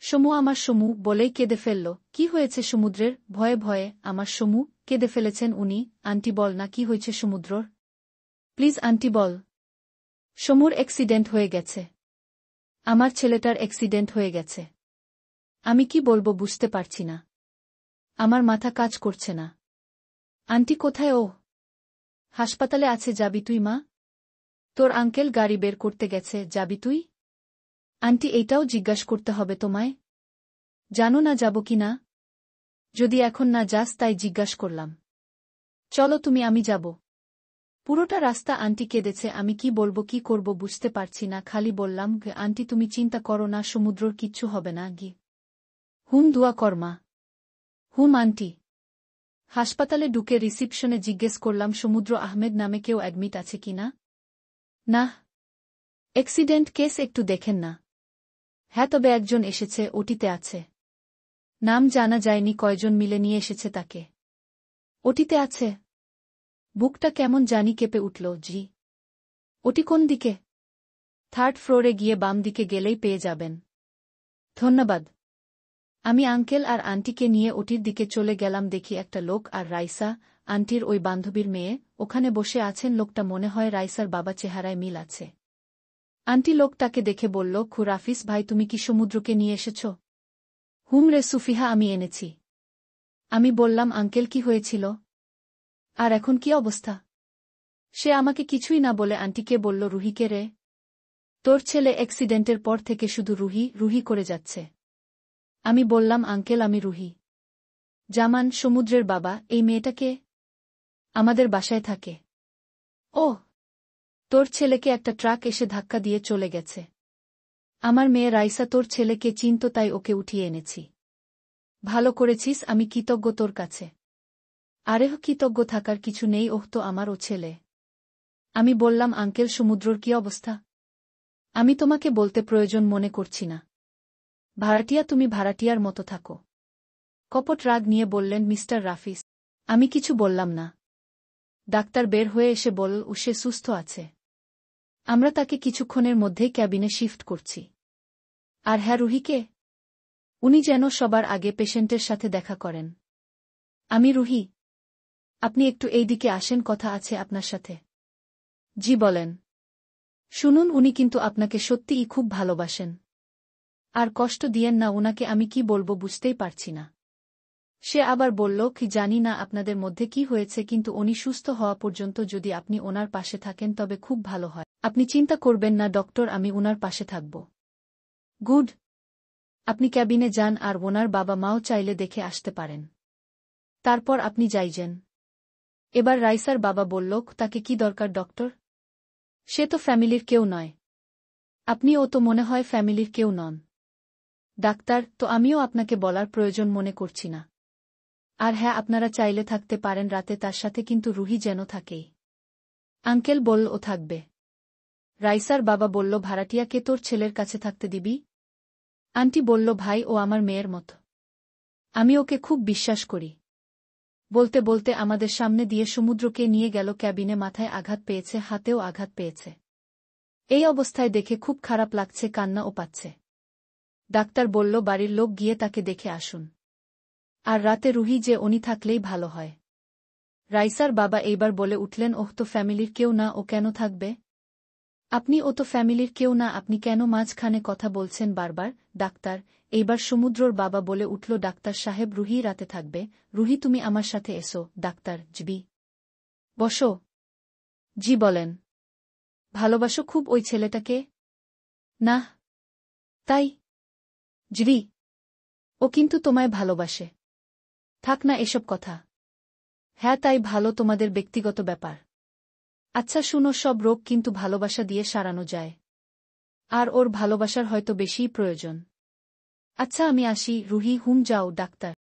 সমু আমার সমু বলেই কেঁদে ফেলল। কি হয়েছে সমুদ্রের? ভয়ে ভয়ে আমার সমু কেঁদে ফেলেছেন উনি। আন্টি বল না কি হয়েছে সমুদ্রর, প্লিজ আন্টি বল। সমুর অ্যাক্সিডেন্ট হয়ে গেছে। আমার ছেলেটার অ্যাক্সিডেন্ট হয়ে গেছে। আমি কি বলবো বুঝতে পারছি না। আমার মাথা কাজ করছে না। আন্টি কোথায় ও? হাসপাতালে আছে, যাবি তুই মা? তোর আঙ্কেল গাড়ি বের করতে গেছে, যাবি তুই? আন্টি এইটাও জিজ্ঞাসা করতে হবে তোমায়? জানো না যাব কি না? যদি এখন না যাস তাই জিজ্ঞাসা করলাম। চলো তুমি, আমি যাব। পুরোটা রাস্তা আন্টি কেঁদেছে। আমি কি বলবো কি করব বুঝতে পারছি না। খালি বললাম, আন্টি তুমি চিন্তা করো না, সমুদ্রর কিচ্ছু হবে না গি। হুম দোয়া কর মা। হুম আন্টি। হাসপাতালে ঢুকে রিসিপশনে জিজ্ঞেস করলাম সমুদ্র আহমেদ নামে কেউ অ্যাডমিট আছে কিনা। না। অ্যাক্সিডেন্ট কেস একটু দেখেন না। হ্যাঁ তবে একজন এসেছে, ওটিতে আছে। নাম জানা যায়নি, কয়জন মিলে নিয়ে এসেছে তাকে। ওটিতে আছে। বুকটা কেমন জানি কেঁপে উঠল। জি। ওটি কোন দিকে? 3rd ফ্লোরে গিয়ে বাম দিকে গেলেই পেয়ে যাবেন। ধন্যবাদ। আমি আঙ্কেল আর আন্টিকে নিয়ে ওটির দিকে চলে গেলাম। দেখি একটা লোক আর রাইসা, আন্টির ওই বান্ধবীর মেয়ে, ওখানে বসে আছেন। লোকটা মনে হয় রাইসার বাবা, চেহারায় মিল আছে। আন্টি লোকটাকে দেখে বলল, রাফিস ভাই তুমি কি সমুদ্রকে নিয়ে এসেছ? হুম রে সুফিহা, আমি এনেছি। আমি বললাম, আঙ্কেল কি হয়েছিল? আর এখন কি অবস্থা? সে আমাকে কিছুই না বলে আন্টিকে বলল, রুহিকে রে। তোর ছেলে অ্যাক্সিডেন্টের পর থেকে শুধু রুহি রুহি করে যাচ্ছে। আমি বললাম, আঙ্কেল আমি রুহি। জামান, সমুদ্রের বাবা। এই মেয়েটাকে আমাদের বাসায় থাকে। ওহ, তোর ছেলেকে একটা ট্রাক এসে ধাক্কা দিয়ে চলে গেছে। আমার মেয়ে রাইসা তোর ছেলেকে চিনত, তাই ওকে উঠিয়ে এনেছি। ভালো করেছিস, আমি কৃতজ্ঞ তোর কাছে। আরেহ, কৃতজ্ঞ থাকার কিছু নেই, ওহ তো আমার ও ছেলে। আমি বললাম, আঙ্কেল সমুদ্রর কি অবস্থা? আমি তোমাকে বলতে প্রয়োজন মনে করছি না। ভাড়াটিয়া তুমি ভাড়াটিয়ার মতো থাকো। কপট রাগ নিয়ে বললেন মিস্টার রাফিস। আমি কিছু বললাম না। ডাক্তার বের হয়ে এসে বলল, সে সুস্থ আছে। আমরা তাকে কিছুক্ষণের মধ্যেই ক্যাবিনে শিফট করছি। আর হ্যাঁ রুহিকে? উনি যেন সবার আগে পেশেন্টের সাথে দেখা করেন। আমি রুহি। আপনি একটু এই দিকে আসেন, কথা আছে আপনার সাথে। জি বলেন। শুনুন, উনি কিন্তু আপনাকে সত্যিই খুব ভালোবাসেন। আর কষ্ট দিয়েন না উনাকে। আমি কি বলবো বুঝতেই পারছি না। সে আবার বলল, কি জানি না আপনাদের মধ্যে কি হয়েছে, কিন্তু উনি সুস্থ হওয়া পর্যন্ত যদি আপনি ওনার পাশে থাকেন তবে খুব ভালো হয়। আপনি চিন্তা করবেন না ডক্টর, আমি উনার পাশে থাকব। গুড। আপনি ক্যাবিনে যান, আর ওনার বাবা মাও চাইলে দেখে আসতে পারেন। তারপর আপনি যাইজেন। এবার রাইসার বাবা বলল, তাকে কি দরকার ডক্টর? সে তো ফ্যামিলির কেউ নয়। আপনি ও তো মনে হয় ফ্যামিলির কেউ নন। ডাক্তার, তো আমিও আপনাকে বলার প্রয়োজন মনে করছি না। আর হ্যাঁ, আপনারা চাইলে থাকতে পারেন রাতে তার সাথে, কিন্তু রুহি যেন থাকেই। আঙ্কেল বলল, ও থাকবে। রাইসার বাবা বলল, ভাড়াটিয়াকে তোর ছেলের কাছে থাকতে দিবি? আন্টি বলল, ভাই ও আমার মেয়ের মতো। আমি ওকে খুব বিশ্বাস করি। বলতে বলতে আমাদের সামনে দিয়ে সমুদ্রকে নিয়ে গেল ক্যাবিনে। মাথায় আঘাত পেয়েছে, হাতেও আঘাত পেয়েছে। এই অবস্থায় দেখে খুব খারাপ লাগছে, কান্নাও পাচ্ছে। ডাক্তার বলল, বাড়ির লোক গিয়ে তাকে দেখে আসুন। আর রাতে রুহি যে উনি থাকলেই ভালো হয়। রাইসার বাবা এইবার বলে উঠলেন, ওহ তো ফ্যামিলির কেউ না, ও কেন থাকবে? আপনি ও তো ফ্যামিলির কেউ না, আপনি কেন মাঝখানে কথা বলছেন বারবার? ডাক্তার, এইবার সমুদ্রর বাবা বলে উঠল, ডাক্তার সাহেব রুহি রাতে থাকবে। রুহি তুমি আমার সাথে এসো। Doctor, GB. বসো। জি বলেন। ভালোবাসো খুব ওই ছেলেটাকে? না। তাই? জি। ও কিন্তু তোমায় ভালোবাসে। থাক না এসব কথা। হ্যাঁ তাই ভালো, তোমাদের ব্যক্তিগত ব্যাপার। আচ্ছা শুনো, সব রোগ কিন্তু ভালোবাসা দিয়ে সারানো যায়। আর ওর ভালোবাসার হয়তো বেশিই প্রয়োজন। আচ্ছা আমি আসি। রুহি, হুম যাও। ডাক্তার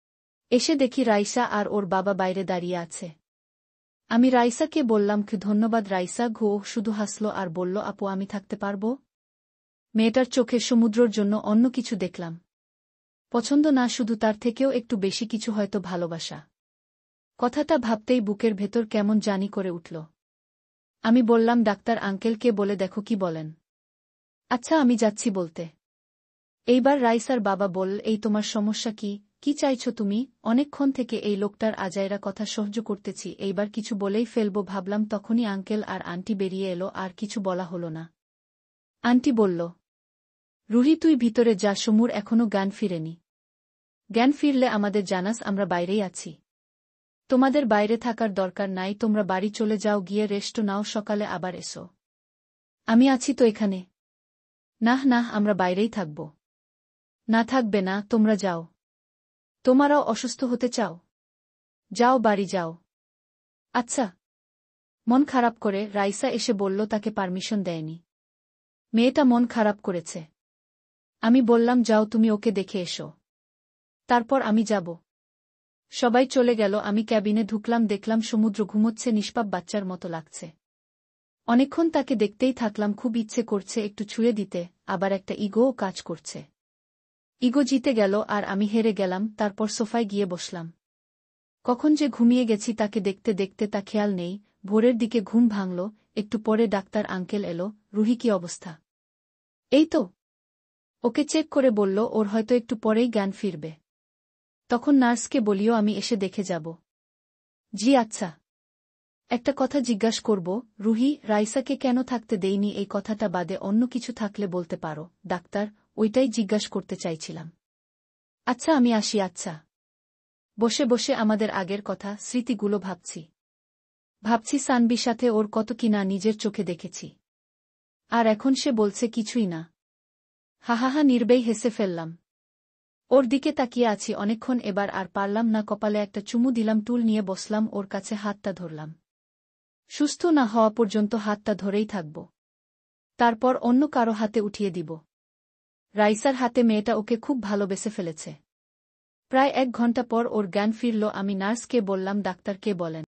এসে দেখি রাইসা আর ওর বাবা বাইরে দাঁড়িয়ে আছে। আমি রাইসাকে বললাম, কি ধন্যবাদ। রাইসা শুধু হাসল আর বলল, আপু আমি থাকতে পারব? মেয়েটার চোখে সমুদ্রর জন্য অন্য কিছু দেখলাম। পছন্দ না, শুধু তার থেকেও একটু বেশি কিছু, হয়তো ভালোবাসা। কথাটা ভাবতেই বুকের ভেতর কেমন জানি করে উঠল। আমি বললাম, ডাক্তার আঙ্কেলকে বলে দেখো কি বলেন। আচ্ছা আমি যাচ্ছি বলতে। এইবার রাইসার বাবা বলল, এই তোমার সমস্যা কি, কি চাইছ তুমি? অনেকক্ষণ থেকে এই লোকটার আজাইরা কথা সহ্য করতেছি, এইবার কিছু বলেই ফেলব ভাবলাম, তখনই আঙ্কেল আর আন্টি বেরিয়ে এলো, আর কিছু বলা হলো না। আন্টি বলল, রুহি তুই ভিতরে যা, সমুর এখনো জ্ঞান ফিরেনি। জ্ঞান ফিরলে আমাদের জানাস, আমরা বাইরেই আছি। তোমাদের বাইরে থাকার দরকার নাই, তোমরা বাড়ি চলে যাও, গিয়ে রেস্ট নাও, সকালে আবার এসো। আমি আছি তো এখানে। নাহ নাহ, আমরা বাইরেই থাকব। না থাকবে না, তোমরা যাও। তোমারাও অসুস্থ হতে চাও? যাও, বাড়ি যাও। আচ্ছা। মন খারাপ করে রাইসা এসে বলল তাকে পারমিশন দেয়নি। মেয়েটা মন খারাপ করেছে। আমি বললাম, যাও তুমি ওকে দেখে এসো। তারপর আমি যাব। সবাই চলে গেল, আমি ক্যাবিনে ঢুকলাম, দেখলাম সমুদ্র ঘুমোচ্ছে, নিষ্পাপ বাচ্চার মতো লাগছে। অনেকক্ষণ তাকে দেখতেই থাকলাম, খুব ইচ্ছে করছে একটু ছুঁয়ে দিতে, আবার একটা ইগোও কাজ করছে। ইগো জিতে গেল আর আমি হেরে গেলাম। তারপর সোফায় গিয়ে বসলাম। কখন যে ঘুমিয়ে গেছি তাকে দেখতে দেখতে তা খেয়াল নেই। ভোরের দিকে ঘুম ভাঙল, একটু পরে ডাক্তার আঙ্কেল এলো। রুহি কি অবস্থা? এই তো। ওকে চেক করে বলল ওর হয়তো একটু পরেই জ্ঞান ফিরবে। তখন নার্সকে বলিও আমি এসে দেখে যাব। জি আচ্ছা। একটা কথা জিজ্ঞাস করব, রুহি, রাইসাকে কেন থাকতে দেইনি, এই কথাটা বাদে অন্য কিছু থাকলে বলতে পারো। ডাক্তার, ওইটাই জিজ্ঞাস করতে চাইছিলাম। আচ্ছা আমি আসি। আচ্ছা। বসে বসে আমাদের আগের কথা, স্মৃতিগুলো ভাবছি। ভাবছি সানবির সাথে ওর কত কিনা নিজের চোখে দেখেছি। আর এখন সে বলছে কিছুই না। হাহাহা, নির্বেই হেসে ফেললাম। ওর দিকে তাকিয়ে আছি অনেকক্ষণ, এবার আর পারলাম না, কপালে একটা চুমু দিলাম, টুল নিয়ে বসলাম, ওর কাছে হাতটা ধরলাম। সুস্থ না হওয়া পর্যন্ত হাতটা ধরেই থাকব। তারপর অন্য কারো হাতে উঠিয়ে দিব। রাইসার হাতে, মেয়েটা ওকে খুব ভালোবেসে ফেলেছে। প্রায় 1 ঘণ্টা পর ওর জ্ঞান ফিরল। আমি নার্সকে বললাম, ডাক্তারকে বলেন।